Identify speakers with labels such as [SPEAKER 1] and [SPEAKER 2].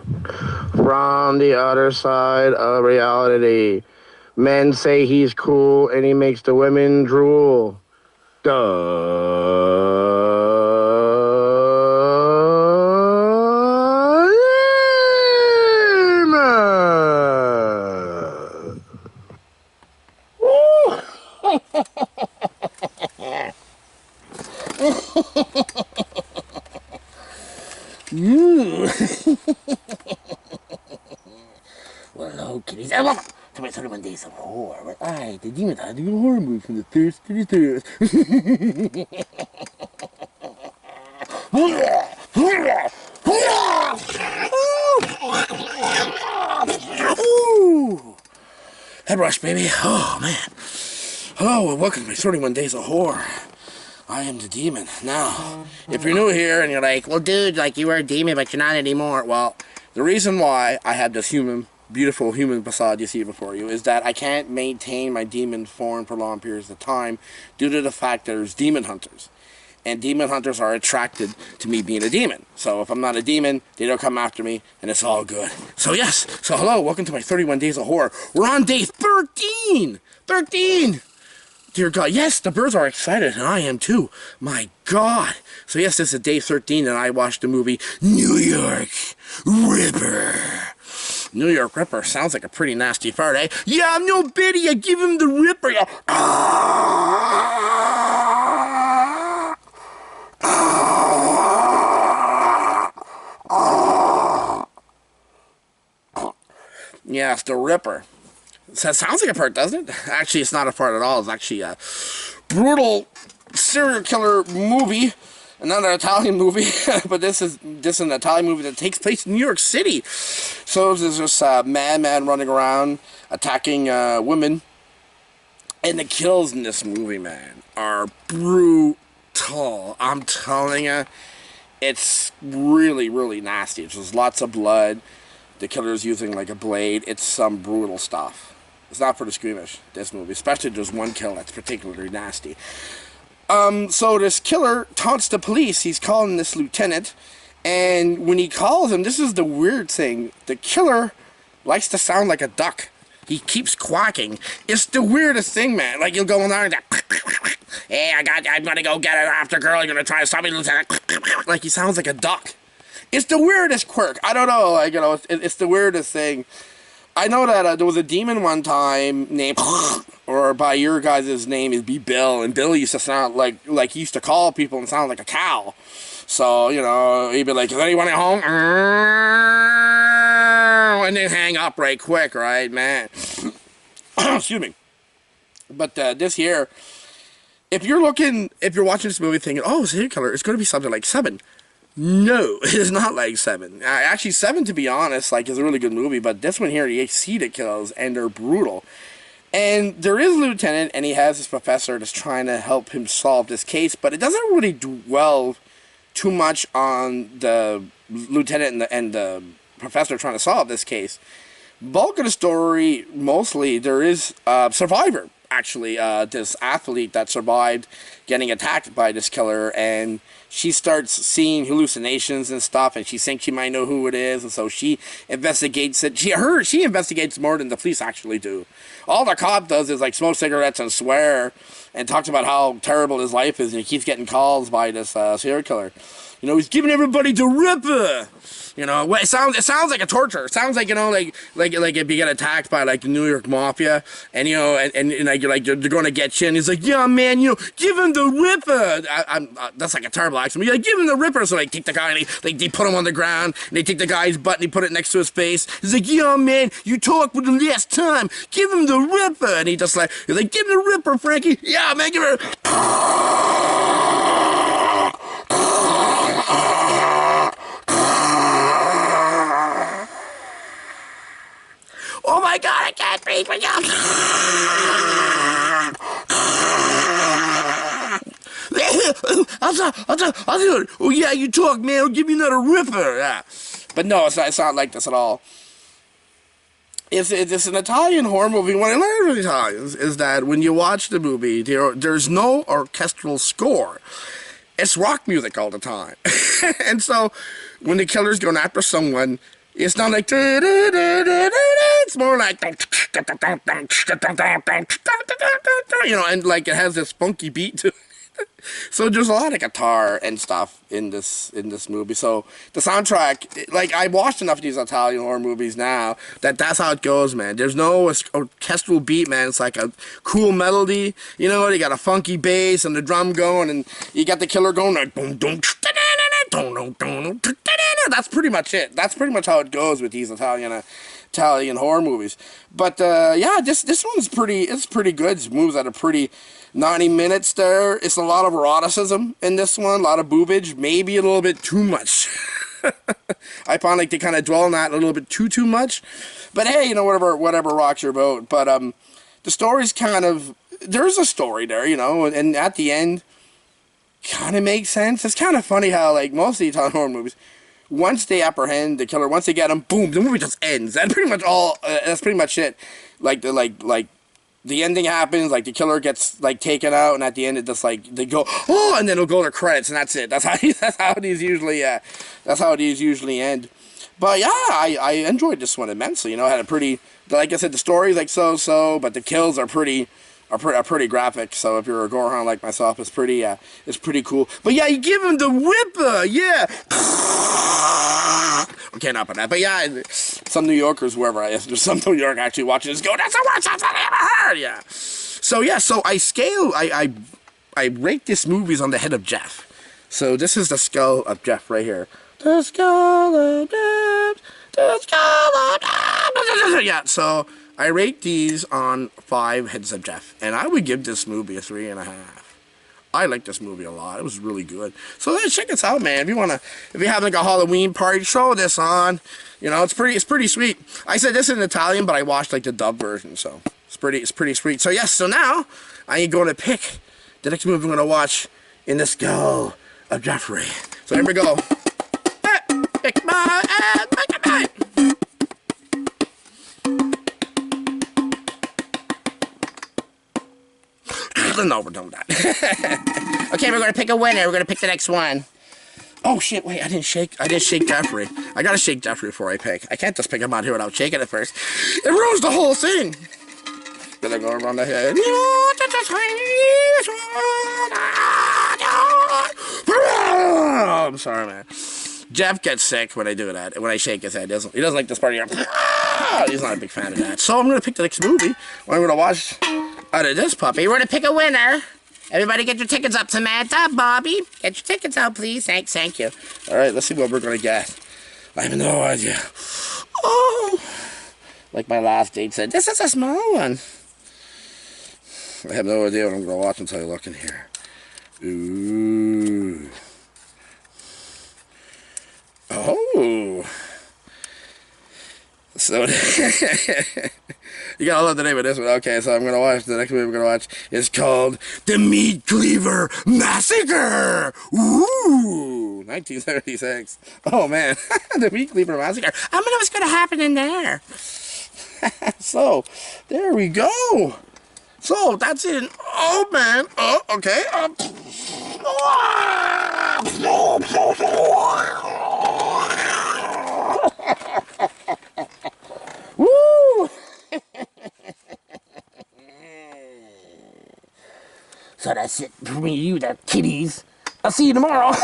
[SPEAKER 1] From the other side of reality. Men say he's cool and he makes the women drool.
[SPEAKER 2] Ooh. Well, hello, kitties. And welcome to my 31 Days of Horror, where I, the demon hunter, do a horror movie from the thirst to the thirst. Ooh. Head rush, baby. Oh, man. Hello, and welcome to my 31 Days of Horror. I am the demon. Now, if you're new here and you're like, well, dude, like, you were a demon, but you're not anymore. Well, the reason why I have this beautiful human facade you see before you is that I can't maintain my demon form for long periods of time due to the fact there's demon hunters. And demon hunters are attracted to me being a demon. So if I'm not a demon, they don't come after me, and it's all good. So yes, so hello, welcome to my 31 Days of Horror. We're on day 13! 13! Dear God, yes, the birds are excited, and I am too. My God. So yes, this is day 13, and I watched the movie New York Ripper. New York Ripper sounds like a pretty nasty fart, eh? Yeah, I'm no Biddy, I give him the Ripper. Yeah. Yeah, it's the Ripper. So it sounds like a fart, doesn't it? Actually, it's not a fart at all. It's actually a brutal serial killer movie. Another Italian movie, but this is an Italian movie that takes place in New York City. So there's this madman running around attacking women, and the kills in this movie, man, are brutal. I'm telling you, it's really, really nasty. There's lots of blood. The killer's using like a blade. It's some brutal stuff. It's not for the squeamish, this movie. Especially there's one kill that's particularly nasty. So this killer taunts the police. He's calling this lieutenant. And when he calls him, this is the weird thing. The killer likes to sound like a duck. He keeps quacking. It's the weirdest thing, man. Like, you'll go in there and hey, I'm gonna go get an after girl. You're gonna try to stop me, lieutenant. Like, he sounds like a duck. It's the weirdest quirk. I don't know. Like, you know, it's the weirdest thing. I know that there was a demon one time named, or by your guys' name is be Bill, and Bill used to sound like he used to call people and sound like a cow. So, you know, he'd be like, is anyone at home? And then hang up right quick, right, man? Excuse me. But this year, if you're watching this movie thinking, oh, serial killer, it's going to be something like Seven. No, it is not like Seven. Actually, Seven, to be honest, like, is a really good movie, but this one here, you see the kills, and they're brutal. And there is a lieutenant, and he has this professor that's trying to help him solve this case, but it doesn't really dwell too much on the lieutenant and the professor trying to solve this case. Bulk of the story, mostly, there is a survivor, actually, this athlete that survived getting attacked by this killer, and she starts seeing hallucinations and stuff, and she thinks she might know who it is, and so she investigates it. She investigates more than the police actually do. All the cop does is like smoke cigarettes and swear, and talks about how terrible his life is, and he keeps getting calls by this serial killer. You know, he's giving everybody the Ripper. You know, it sounds like a torture. It sounds like, you know, like if you get attacked by like the New York Mafia, and you know, and like they're going to get you, and he's like, yeah, man, you know, give him the Ripper. That's like a terrible accent. You're like, give him the Ripper. So they take the guy and they put him on the ground, and they take the guy's butt and they put it next to his face. He's like, yeah, man, you talked with him last time. Give him the Ripper. And he's like, give him the Ripper, Frankie. Yeah, man, give her. Oh my God, I can't breathe with you. I'll do it. Oh yeah, you talk, man. I'll give you another Ripper. Yeah. But no, it's not like this at all. It's an Italian horror movie. What I learned from the Italians is that when you watch the movie, there's no orchestral score. It's rock music all the time. And so when the killer's going after someone, It's not like it's more like and like it has this funky beat to it. So there's a lot of guitar and stuff in this movie. So the soundtrack, like I watched enough of these Italian horror movies now that's how it goes, man. There's no orchestral beat, man. It's like a cool melody. You know, you got a funky bass and the drum going, and you got the killer going like boom, boom, that's pretty much it. That's pretty much how it goes with these Italian horror movies. But yeah, this one's pretty good. It moves at a pretty 90 minutes there. It's a lot of eroticism in this one, a lot of boobage, maybe a little bit too much. I find like they kind of dwell on that a little bit too much. But hey, you know, whatever rocks your boat. But the story's kind of, there's a story there, you know, and at the end kind of makes sense. It's kind of funny how like most of the Italian horror movies, once they apprehend the killer, once they get him, boom, the movie just ends. That's pretty much all. That's pretty much it. Like the ending happens, like the killer gets like taken out, and at the end it just like they go, oh, and then it'll go to credits, and that's it. That's how these usually end. But yeah, I enjoyed this one immensely. You know, it had a pretty, like I said, the story's like so, but the kills are pretty graphic. So if you're a gore hound like myself, it's pretty cool. But yeah, you give him the whipper, yeah. Okay, not about that, but yeah, some New Yorkers, wherever I am, there's some New York actually watching this, go, that's the worst I've ever heard, yeah. So I rate this movie's on the head of Jeff. So this is the skull of Jeff right here. The skull of Jeff, the skull of Jeff. Yeah, so I rate these on 5 heads of Jeff, and I would give this movie a 3.5. I like this movie a lot. It was really good. So let's check this out, man. If you have like a Halloween party, throw this on. You know, it's pretty sweet. I said this in Italian, but I watched like the dub version, so it's pretty sweet. So yes, so now I ain't going to pick the next movie I'm gonna watch in the skull of Jeffrey. So here we go. Pick my ass, make it right. No, we're done with that. Okay, we're gonna pick a winner. We're gonna pick the next one. Oh shit! Wait, I didn't shake Jeffrey. I gotta shake Jeffrey before I pick. I can't just pick him out here without shaking it first. It ruins the whole thing. Gonna go around the head. I'm sorry, man. Jeff gets sick when I do that. When I shake his head, he doesn't like this part here. He's not a big fan of that. So I'm gonna pick the next movie. I'm gonna watch out of this puppy. We're gonna pick a winner. Everybody get your tickets up, Samantha, Bobby. Get your tickets out, please. Thank you. All right, let's see what we're gonna get. I have no idea. Oh, like my last date said, this is a small one. I have no idea what I'm gonna watch until I look in here. Ooh. Oh. So, you gotta love the name of this one. Okay, so I'm gonna watch, the next movie we're gonna watch is called The Meat Cleaver Massacre! Ooh! 1976. Oh man, The Meat Cleaver Massacre. I wonder what's gonna happen in there. So, there we go. So, that's it. Oh man. Oh, okay. Woo! So that's it for me, you, the kitties. I'll see you tomorrow.